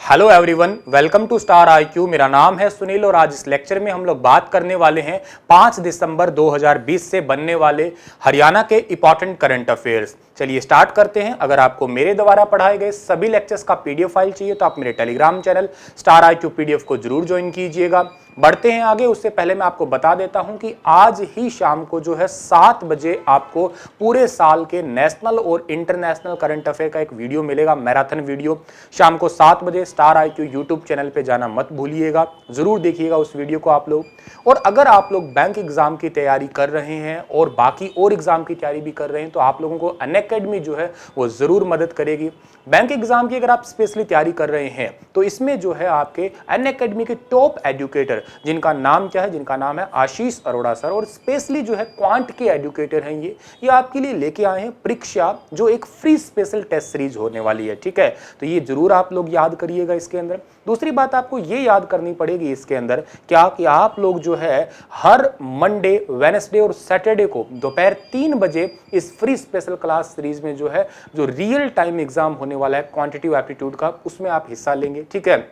Hello everyone, welcome to Star IQ. मेरा नाम है सुनील और आज इस लेक्चर में हम लोग बात करने वाले हैं 5 दिसंबर 2020 से बनने वाले हरियाणा के इंपॉर्टेंट करंट अफेयर्स। चलिए स्टार्ट करते हैं। अगर आपको मेरे द्वारा पढ़ाए गए सभी लेक्चर्स का पीडीएफ फाइल चाहिए तो आप मेरे Telegram channel star IQ PDF को जरूर ज्वाइन कीजिएगा। बढ़ते हैं आगे, उससे पहले मैं आपको बता देता हूं कि आज ही शाम को जो है 7 बजे आपको पूरे साल के नेशनल और इंटरनेशनल करंट अफेयर का एक वीडियो मिलेगा, मैराथन वीडियो। शाम को 7 बजे स्टार आईक्यू यूट्यूब चैनल पे जाना मत भूलिएगा, जरूर देखिएगा उस वीडियो को आप लोग। और अगर आप लोग बैंक एग्जाम की तैयारी कर रहे हैं और बाकी और एग्जाम की तैयारी भी कर रहे हैं तो आप लोगों को अनअकैडमी जो है वो जरूर मदद करेगी। बैंक एग्जाम की अगर आप स्पेशली तैयारी कर रहे हैं तो इसमें जो है आपके अनअकैडमी के टॉप एजुकेटर जिनका नाम क्या है, जिनका नाम है आशीष अरोड़ा सर, और स्पेशली जो है क्वांट के एजुकेटर हैं ये आपके लिए लेके आए हैं परीक्षा, जो एक फ्री स्पेशल टेस्ट सीरीज होने वाली है। ठीक है, तो ये जरूर आप लोग याद करिएगा इसके अंदर। दूसरी बात आपको ये याद करनी पड़ेगी इसके अंदर क्या कि आप लोग जो है हर मंडे, वेडनेसडे और सैटरडे को दोपहर 3 बजे इस फ्री स्पेशल क्लास सीरीज में जो है जो रियल टाइम एग्जाम होने वाला है क्वांटिटेटिव एप्टीट्यूड का, उसमें आप हिस्सा लेंगे। ठीक है,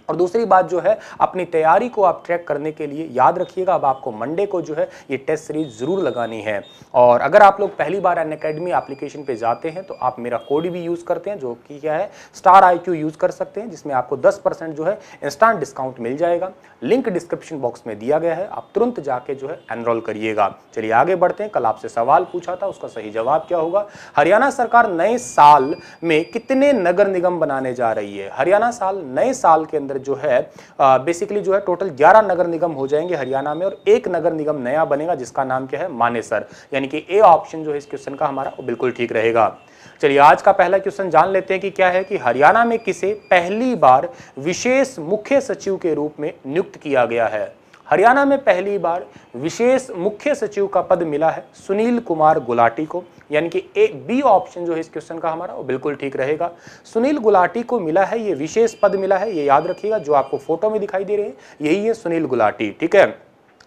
और दूसरी बात जो है अपनी तैयारी को आप ट्रैक करने के लिए याद रखिएगा, अब आपको मंडे को जो है ये टेस्ट सीरीज जरूर लगानी है। और अगर आप लोग पहली बार अनअकैडमी एप्लीकेशन पे जाते हैं तो आप मेरा कोड भी यूज करते हैं जो कि क्या है स्टार आईक्यू यूज कर सकते हैं, जिसमें आपको 10% जो है इंस्टेंट डिस्काउंट मिल जाएगा। लिंक डिस्क्रिप्शन बॉक्स में दिया गया है, आप तुरंत जाके जो है एनरोल करिएगा। चलिए आगे बढ़ते हैं। कल आपसे सवाल पूछा था, उसका सही जवाब क्या होगा? हरियाणा सरकार नए साल में कितने नगर निगम बनाने जा रही है? हरियाणा नए साल के अंदर जो है बेसिकली जो है टोटल 11 नगर निगम हो जाएंगे हरियाणा में, और एक नगर निगम नया बनेगा जिसका नाम क्या है? मानेसर। यानी कि ए ऑप्शन जो है इस क्वेश्चन का हमारा वो बिल्कुल ठीक रहेगा। चलिए आज का पहला क्वेश्चन जान लेते हैं कि क्या है कि हरियाणा में किसे पहली बार विशेष मुख्य सचिव के रूप में नियुक्त किया गया है? हरियाणा में पहली बार विशेष मुख्य सचिव का पद मिला है सुनील कुमार गुलाटी को, यानी कि ए बी ऑप्शन जो है इस क्वेश्चन का हमारा वो बिल्कुल ठीक रहेगा। सुनील गुलाटी को मिला है ये विशेष पद मिला है, ये याद रखिएगा, जो आपको फोटो में दिखाई दे रहे हैं यही है सुनील गुलाटी। ठीक है,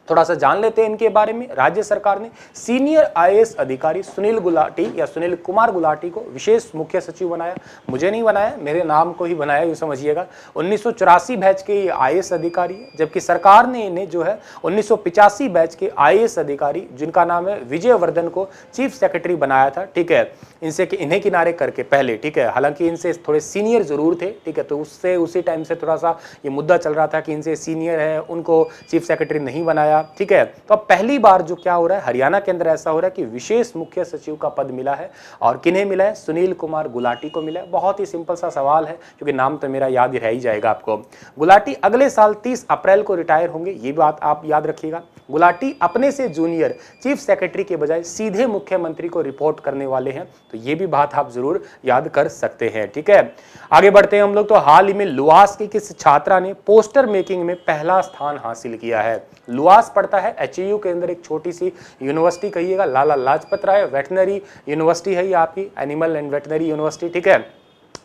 थोड़ा सा जान लेते हैं इनके बारे में। राज्य सरकार ने सीनियर आईएएस अधिकारी सुनील गुलाटी या सुनील कुमार गुलाटी को विशेष मुख्य सचिव बनाया। मुझे नहीं बनाया, मेरे नाम को ही बनाया, यूँ समझिएगा। 1984 बैच के ये आईएएस अधिकारी है, जबकि सरकार ने इन्हें जो है 1985 बैच के आईएएस अधिकारी जिनका नाम है विजय वर्धन को चीफ सेक्रेटरी बनाया था। ठीक है, इनसे इन्हें किनारे करके पहले। ठीक है, हालांकि इनसे थोड़े सीनियर जरूर थे। ठीक है, तो उससे उसी टाइम से थोड़ा सा ये मुद्दा चल रहा था कि इनसे सीनियर है, उनको चीफ सेक्रेटरी नहीं बनाया। ठीक है, तो अब पहली बार जो क्या हो रहा है हरियाणा के अंदर ऐसा हो रहा है कि विशेष मुख्य सचिव का पद मिला है, और किन्हें मिला है? सुनील कुमार गुलाटी को मिला है। बहुत ही सिंपल सा सवाल है क्योंकि नाम तो मेरा याद ही रह ही जाएगा आपको। गुलाटी अगले साल 30 अप्रैल को रिटायर होंगे, ये बात आप याद रखिएगा। गुलाटी अपने से जूनियर चीफ सेक्रेटरी के बजाय सीधे मुख्यमंत्री को रिपोर्ट करने वाले हैं, तो ये भी बात आप जरूर याद कर सकते हैं। ठीक है, आगे बढ़ते हैं हम लोग। तो हाल ही में लुहास की किस छात्रा ने पोस्टर मेकिंग में पहला स्थान हासिल किया है? लुहास पड़ता है एचयू के अंदर, एक छोटी सी यूनिवर्सिटी कहिएगा, लाला लाजपत राय वेटनरी यूनिवर्सिटी है ये आपकी, एनिमल एंड वेटनरी यूनिवर्सिटी। ठीक है,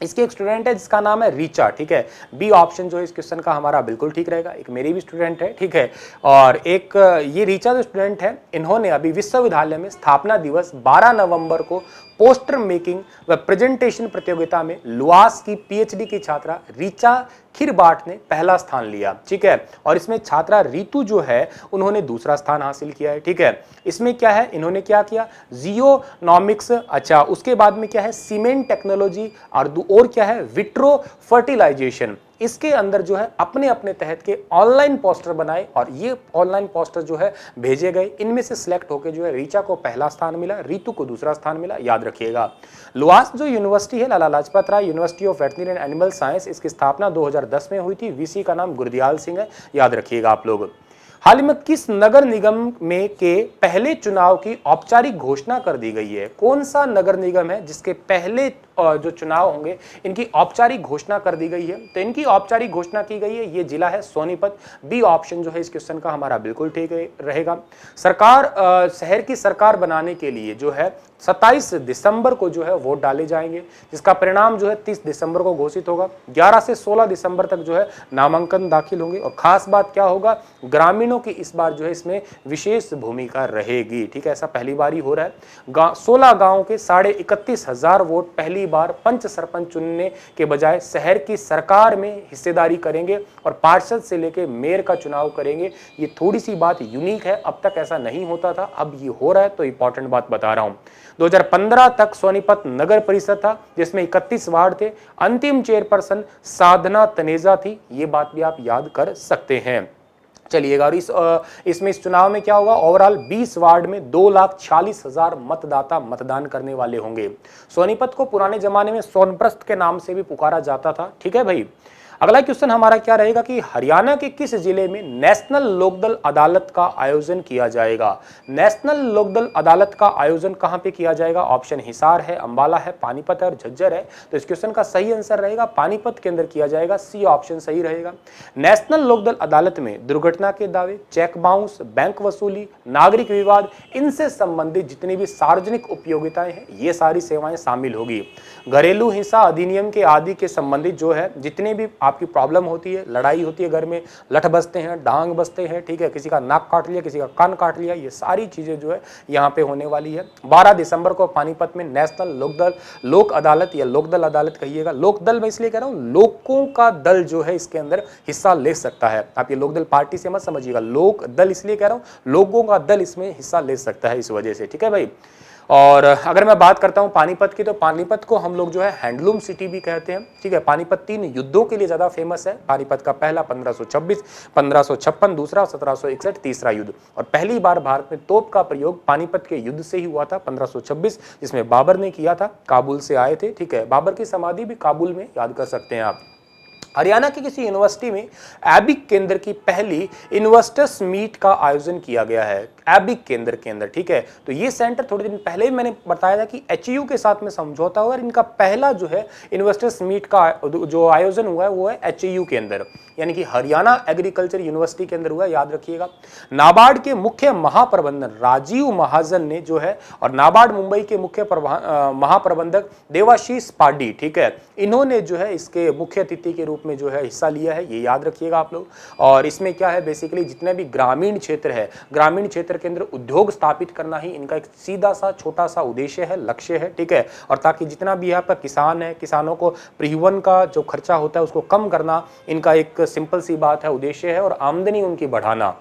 इसके एक स्टूडेंट है जिसका नाम है रीचा। ठीक है, बी ऑप्शन जो है इस क्वेश्चन का हमारा बिल्कुल ठीक रहेगा। एक मेरी भी स्टूडेंट है। ठीक है, और एक ये रीचा जो स्टूडेंट है, इन्होंने अभी विश्वविद्यालय में स्थापना दिवस 12 नवंबर को पोस्टर मेकिंग व प्रेजेंटेशन प्रतियोगिता में लुहास की पीएचडी की छात्रा रीचा खिरबाट ने पहला स्थान लिया। ठीक है, और इसमें छात्रा रितु जो है उन्होंने दूसरा स्थान हासिल किया है। ठीक है, इसमें क्या है, इन्होंने क्या किया? जियोनॉमिक्स, अच्छा उसके बाद में क्या है सीमेंट टेक्नोलॉजी, और क्या है विट्रो फर्टिलाइजेशन। इसके अंदर जो है अपने अपने तहत के ऑनलाइन पोस्टर बनाए और ये ऑनलाइन पोस्टर जो है भेजे गए। इनमें से सिलेक्ट होकर जो है रीचा को पहला स्थान मिला, रितु को दूसरा स्थान मिला, याद रखिएगा। लुहास जो यूनिवर्सिटी है Lala Lajpat Rai university of veterinary and animal science, इसकी स्थापना 2010 में हुई थी। वीसी का नाम गुरदयाल सिंह है, याद रखिएगा आप लोग। हाल ही में किस नगर निगम में के पहले चुनाव की औपचारिक घोषणा कर दी गई है? कौन सा नगर निगम है जिसके पहले जो चुनाव होंगे इनकी औपचारिक घोषणा कर दी गई है? तो इनकी औपचारिक घोषणा की गई है, ये जिला है सोनीपत। बी ऑप्शन जो है इस क्वेश्चन का हमारा बिल्कुल ठीक रहेगा। सरकार शहर की सरकार बनाने के लिए जो है 27 दिसंबर को जो है वोट डाले जाएंगे, जिसका परिणाम जो है 30 दिसंबर को घोषित होगा। 11 से 16 दिसंबर तक जो है नामांकन दाखिल होंगे, और खास बात क्या होगा, ग्रामीणों की इस बार जो है इसमें विशेष भूमिका रहेगी। ठीक है, ऐसा पहली बार ही हो रहा है। 16 गांव के 31,500 वोट पहली बार पंच सरपंच चुनने के बजाय शहर की सरकार में हिस्सेदारी करेंगे और पार्षद से लेकर मेयर का चुनाव करेंगे। ये थोड़ी सी बात यूनिक है, अब तक ऐसा नहीं होता था, अब ये हो रहा है, तो इंपॉर्टेंट बात बता रहा हूं। 2015 तक सोनीपत नगर परिषद था जिसमें 31 वार्ड थे। अंतिम चेयरपर्सन साधना तनेजा थी, ये बात भी आप याद कर सकते हैं। चलिएगा, और इसमें इस चुनाव में क्या होगा, ओवरऑल 20 वार्ड में 2,46,000 मतदाता मतदान करने वाले होंगे। सोनीपत को पुराने जमाने में सोनप्रस्थ के नाम से भी पुकारा जाता था। ठीक है भाई, अगला क्वेश्चन हमारा क्या रहेगा कि हरियाणा के किस जिले में नेशनल लोकदल अदालत का आयोजन किया जाएगा। नेशनल लोकदल अदालत का आयोजन कहां पे किया जाएगा? ऑप्शन हिसार है, अंबाला है, पानीपत है और झज्जर है। तो इस क्वेश्चन का सही आंसर रहेगा पानीपत के अंदर किया जाएगा, सी ऑप्शन सही रहेगा। नेशनल लोकदल अदालत में दुर्घटना के दावे, चेक बाउंस, बैंक वसूली, नागरिक विवाद, इनसे संबंधित जितनी भी सार्वजनिक उपयोगिताएं हैं ये सारी सेवाएं शामिल होगी। घरेलू हिंसा अधिनियम के आदि के संबंधित जो है जितने भी आपकी प्रॉब्लम होती है, लड़ाई होती है घर में, लठ बसते हैं, डांग बसते हैं, ठीक है, किसी का नाक काट लिया, किसी का कान काट लिया, ये सारी चीजें जो है यहाँ पे होने वाली है। 12 दिसंबर को पानीपत में नेशनल लोक अदालत या लोकदल अदालत कहिएगा, लोकदल मैं इसलिए कह रहा हूँ लोगों का दल जो है इसके अंदर हिस्सा ले सकता है। आप ये लोकदल पार्टी से मत समझिएगा, लोक दल इसलिए कह रहा हूँ लोगों का दल इसमें हिस्सा ले सकता है इस वजह से। ठीक है भाई, और अगर मैं बात करता हूं पानीपत की, तो पानीपत को हम लोग जो है हैंडलूम सिटी भी कहते हैं। ठीक है, पानीपत 3 युद्धों के लिए ज्यादा फेमस है। पानीपत का पहला 1526, 1556, दूसरा 1761, तीसरा युद्ध। और पहली बार भारत में तोप का प्रयोग पानीपत के युद्ध से ही हुआ था 1526, जिसमें बाबर ने किया था, काबुल से आए थे। ठीक है, बाबर की समाधि भी काबुल में, याद कर सकते हैं आप। हरियाणा की किसी यूनिवर्सिटी में एबिक केंद्र की पहली इन्वेस्टर्स मीट का आयोजन किया गया है, एबिक केंद्र के अंदर। ठीक है, तो ये सेंटर थोड़े दिन पहले ही मैंने बताया था कि एचयू के साथ में समझौता हुआ और इनका पहला जो है इन्वेस्टर्स मीट का जो आयोजन हुआ है वो है एचयू के अंदर, यानी कि हरियाणा एग्रीकल्चर यूनिवर्सिटी के अंदर हुआ है, याद रखिएगा। नाबार्ड के मुख्य महाप्रबंधक राजीव महाजन ने जो है, और नाबार्ड मुंबई के मुख्य महाप्रबंधक देवाशीष पाडी, ठीक है, इन्होंने जो है इसके मुख्य अतिथि के रूप में जो है हिस्सा लिया है, ये याद रखिएगा आप लोग। और इसमें क्या है, बेसिकली जितने भी ग्रामीण क्षेत्र है, ग्रामीण क्षेत्र के अंदर उद्योग स्थापित करना ही इनका एक सीधा सा छोटा सा उद्देश्य है, लक्ष्य है। ठीक है, और ताकि जितना भी यहाँ पर किसान है, किसानों को परिवहन का जो खर्चा होता है उसको कम करना इनका एक सिंपल सी बात है, उद्देश्य है, और आमदनी उनकी बढ़ाना।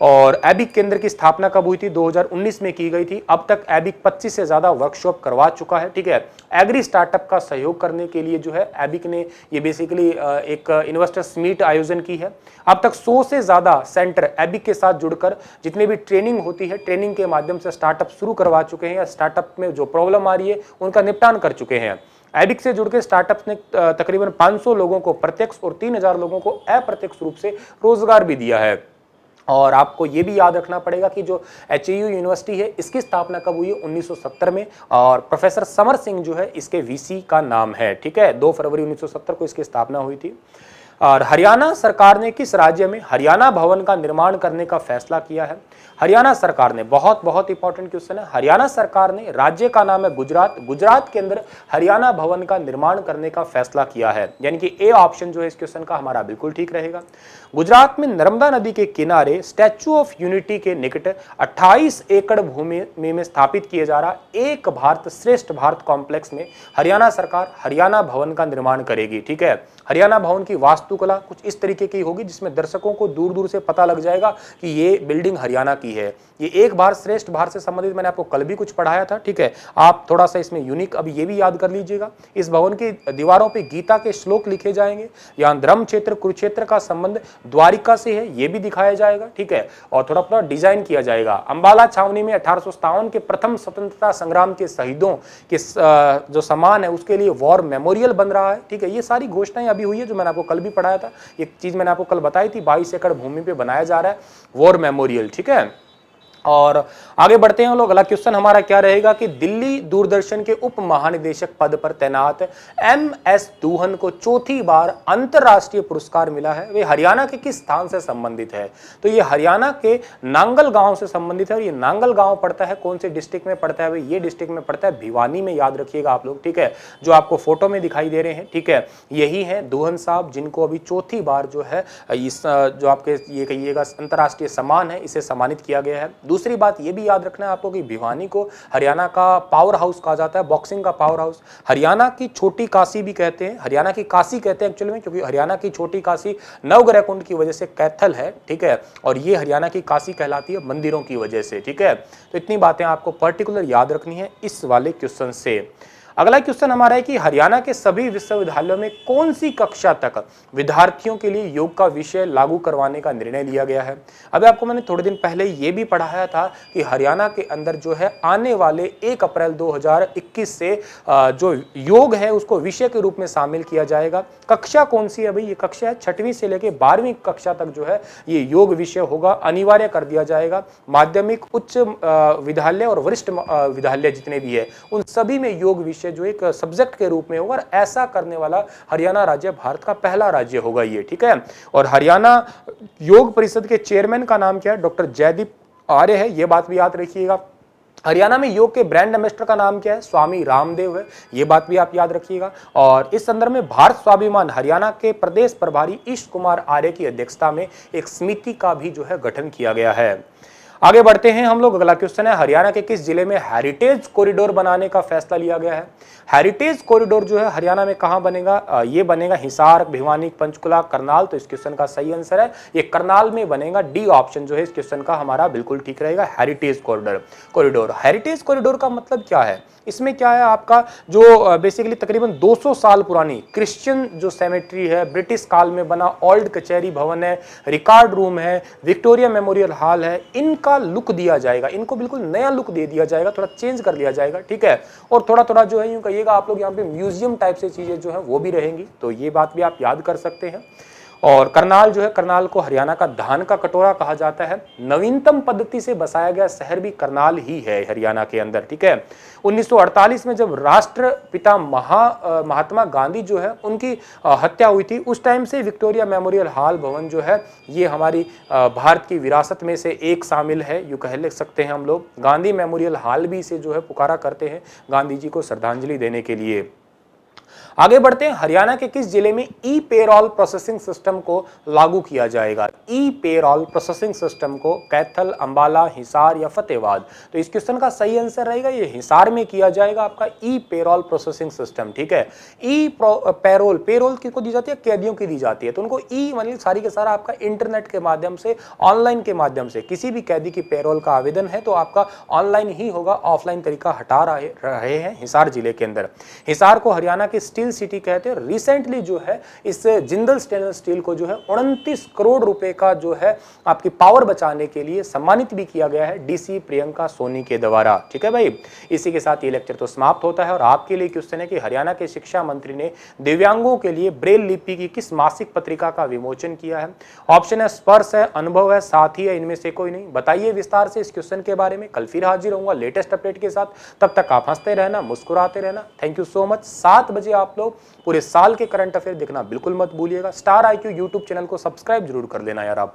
और एबिक केंद्र की स्थापना कब हुई थी? 2019 में की गई थी। अब तक एबिक 25 से ज्यादा वर्कशॉप करवा चुका है। ठीक है, एग्री स्टार्टअप का सहयोग करने के लिए जो है एबिक ने ये बेसिकली एक इन्वेस्टर्स मीट आयोजन की है। अब तक 100 से ज्यादा सेंटर एबिक के साथ जुड़कर जितनी भी ट्रेनिंग होती है, ट्रेनिंग के माध्यम से स्टार्टअप शुरू करवा चुके हैं, या स्टार्टअप में जो प्रॉब्लम आ रही है उनका निपटान कर चुके हैं। एबिक से जुड़कर स्टार्टअप्स ने तकरीबन 500 लोगों को प्रत्यक्ष और 3000 लोगों को अप्रत्यक्ष रूप से रोजगार भी दिया है। और आपको ये भी याद रखना पड़ेगा कि जो एचयू यूनिवर्सिटी है इसकी स्थापना कब हुई है? 1970 में, और प्रोफेसर समर सिंह जो है इसके वीसी का नाम है। ठीक है, 2 फरवरी 1970 को इसकी स्थापना हुई थी। और हरियाणा सरकार ने किस राज्य में हरियाणा भवन का निर्माण करने का फैसला किया है? हरियाणा सरकार ने, बहुत इंपॉर्टेंट क्वेश्चन है, हरियाणा सरकार ने, राज्य का नाम है गुजरात, गुजरात के अंदर हरियाणा भवन का निर्माण करने का फैसला किया है, यानी कि ए ऑप्शन जो है इस क्वेश्चन का हमारा बिल्कुल ठीक रहेगा। गुजरात में नर्मदा नदी के किनारे स्टैच्यू ऑफ यूनिटी के निकट 28 एकड़ भूमि में स्थापित किए जा रहा एक भारत श्रेष्ठ भारत कॉम्प्लेक्स में हरियाणा सरकार हरियाणा भवन का निर्माण करेगी। ठीक है, हरियाणा भवन की वास्तुकला कुछ इस तरीके की होगी जिसमें दर्शकों को दूर दूर से पता लग जाएगा कि ये बिल्डिंग हरियाणा की है। ये एक भारत श्रेष्ठ भारत से संबंधित मैंने आपको कल भी कुछ पढ़ाया था। ठीक है, आप थोड़ा सा इसमें यूनिक अभी ये भी याद कर लीजिएगा, इस भवन की दीवारों पे गीता के श्लोक लिखे जाएंगे। यहाँ धर्म क्षेत्र कुरुक्षेत्र का संबंध द्वारिका से है, ये भी दिखाया जाएगा। ठीक है, और थोड़ा डिजाइन किया जाएगा। अंबाला छावनी में 1857 के प्रथम स्वतंत्रता संग्राम के शहीदों के जो सम्मान है उसके लिए वॉर मेमोरियल बन रहा है। ठीक है, ये सारी घोषणाएं अभी हुई है जो मैंने आपको कल भी पढ़ाया था। एक चीज मैंने आपको कल बताई थी, 22 एकड़ भूमि पे बनाया जा रहा है वॉर मेमोरियल। ठीक है, और आगे बढ़ते हैं हम लोग। अगला क्वेश्चन हमारा क्या रहेगा कि दिल्ली दूरदर्शन के उप महानिदेशक पद पर तैनात MS दूहन को चौथी बार अंतरराष्ट्रीय पुरस्कार मिला है। वे हरियाणा के किस स्थान से संबंधित है? तो ये हरियाणा के नांगल गांव से संबंधित है, और ये नांगल गांव पड़ता है कौन से डिस्ट्रिक्ट में पड़ता है? भाई ये डिस्ट्रिक्ट में पड़ता है भिवानी में, याद रखिएगा आप लोग। ठीक है, जो आपको फोटो में दिखाई दे रहे हैं, ठीक है, यही है दूहन साहब, जिनको अभी चौथी बार जो है इस जो आपके ये कहिएगा अंतरराष्ट्रीय सम्मान है, इसे सम्मानित किया गया है। दूसरी बात ये भी याद रखना है आपको कि भिवानी को हरियाणा का पावर हाउस कहा जाता है, बॉक्सिंग का पावर हाउस। हरियाणा की छोटी काशी भी कहते हैं, हरियाणा की काशी कहते हैं एक्चुअली में, क्योंकि हरियाणा की छोटी काशी नवग्रह कुंड की वजह से कैथल है, ठीक है, और ये हरियाणा की काशी कहलाती है मंदिरों की वजह से, ठीक है। तो इतनी बातें आपको पर्टिकुलर याद रखनी है इस वाले क्वेश्चन से। अगला क्वेश्चन हमारा है कि हरियाणा के सभी विश्वविद्यालयों में कौन सी कक्षा तक विद्यार्थियों के लिए योग का विषय लागू करवाने का निर्णय लिया गया है। अभी आपको मैंने थोड़े दिन पहले ये भी पढ़ाया था कि हरियाणा के अंदर जो है आने वाले 1 अप्रैल 2021 से जो योग है उसको विषय के रूप में शामिल किया जाएगा। कक्षा कौन सी है भाई, ये कक्षा है 6वीं से लेकर 12वीं कक्षा तक जो है ये योग विषय होगा, अनिवार्य कर दिया जाएगा। माध्यमिक, उच्च विद्यालय और वरिष्ठ विद्यालय जितने भी है उन सभी में योग विषय जो एक सब्जेक्ट के रूप में होगा, और ऐसा करने वाला हरियाणा राज्य भारत का पहला राज्य होगा ये, ठीक है। और हरियाणा योग परिषद के चेयरमैन का नाम क्या है, डॉक्टर जयदीप आर्य है, ये बात भी याद रखिएगा। हरियाणा में योग के ब्रांड एम्बेसडर का नाम क्या है, स्वामी रामदेव है, ये बात भी आप याद रखिएगा। और इस संदर्भ में भारत स्वाभिमान हरियाणा के प्रदेश प्रभारी ईश कुमार आर्य की अध्यक्षता में एक समिति का भी जो है गठन किया गया है। आगे बढ़ते हैं हम लोग। अगला क्वेश्चन है, हरियाणा के किस जिले में हेरिटेज कॉरिडोर बनाने का फैसला लिया गया है। हेरिटेज कॉरिडोर जो है हरियाणा में कहां बनेगा, ये बनेगा हिसार, भिवानी, पंचकुला, करनाल। तो इस क्वेश्चन का सही आंसर है ये करनाल में बनेगा, डी ऑप्शन जो है इस क्वेश्चन का हमारा बिल्कुल ठीक रहेगा, हेरिटेज कॉरिडोर। हेरिटेज कॉरिडोर का मतलब क्या है, इसमें क्या है आपका जो बेसिकली तकरीबन 200 साल पुरानी क्रिश्चियन जो सेमेट्री है, ब्रिटिश काल में बना ओल्ड कचहरी भवन है, रिकॉर्ड रूम है, विक्टोरिया मेमोरियल हॉल है, इनका लुक दिया जाएगा, इनको बिल्कुल नया लुक दे दिया जाएगा, थोड़ा चेंज कर लिया जाएगा, ठीक है। और थोड़ा थोड़ा जो है यूं कहिएगा आप लोग यहाँ पे म्यूजियम टाइप से चीजें जो है वो भी रहेंगी, तो ये बात भी आप याद कर सकते हैं। और करनाल जो है, करनाल को हरियाणा का धान का कटोरा कहा जाता है। नवीनतम पद्धति से बसाया गया शहर भी करनाल ही है हरियाणा के अंदर, ठीक है। 1948 में जब राष्ट्रपिता महात्मा गांधी जो है उनकी हत्या हुई थी, उस टाइम से विक्टोरिया मेमोरियल हॉल भवन जो है ये हमारी भारत की विरासत में से एक शामिल है, यूं कह सकते हैं हम लोग। गांधी मेमोरियल हॉल भी इसे जो है पुकारा करते हैं गांधी जी को श्रद्धांजलि देने के लिए। आगे बढ़ते हैं, हरियाणा के किस जिले में ई पेरोल प्रोसेसिंग सिस्टम को लागू किया जाएगा। ई पेरोल प्रोसेसिंग सिस्टम को कैथल, अंबाला, हिसार या फतेहाबाद। तो इस क्वेश्चन का सही आंसर रहेगा ये हिसार में किया जाएगा आपका ई पेरोल प्रोसेसिंग सिस्टम, ठीक है। ई पेरोल किसको दी जाती है, कैदियों की दी जाती है। तो उनको ई मतलब सारी के सारा आपका इंटरनेट के माध्यम से, ऑनलाइन के माध्यम से किसी भी कैदी की पेरोल का आवेदन है तो आपका ऑनलाइन ही होगा, ऑफलाइन तरीका हटा रहे हैं हिसार जिले के अंदर। हिसार को हरियाणा की स्टील सिटी कहते हैं। रिसेंटली जो है इस जिंदल स्टेनलेस स्टील को जो है 29 करोड़ रुपए का जो है आपकी पावर बचाने के लिए सम्मानित भी किया गया है डीसी प्रियंका सोनी के द्वारा, ठीक है भाई। इसी के साथ ये लेक्चर तो समाप्त होता है और आपके लिए क्वेश्चन है कि हरियाणा के शिक्षा मंत्री ने दिव्यांगों के लिए ब्रेल लिपि की किस मासिक पत्रिका का विमोचन किया है। ऑप्शन है स्पर्श है, अनुभव है, साथी है, इनमें से कोई नहीं। बताइए विस्तार से इस क्वेश्चन के बारे में। कल फिर हाजिर होऊंगा लेटेस्ट अपडेट के साथ, तब तक आप हंसते रहना, मुस्कुराते रहना। Thank you so much. 7 बजे आप लोग पूरे साल के करंट अफेयर देखना बिल्कुल मत भूलिएगा। स्टार IQ यूट्यूब चैनल को सब्सक्राइब जरूर कर लेना यार आप।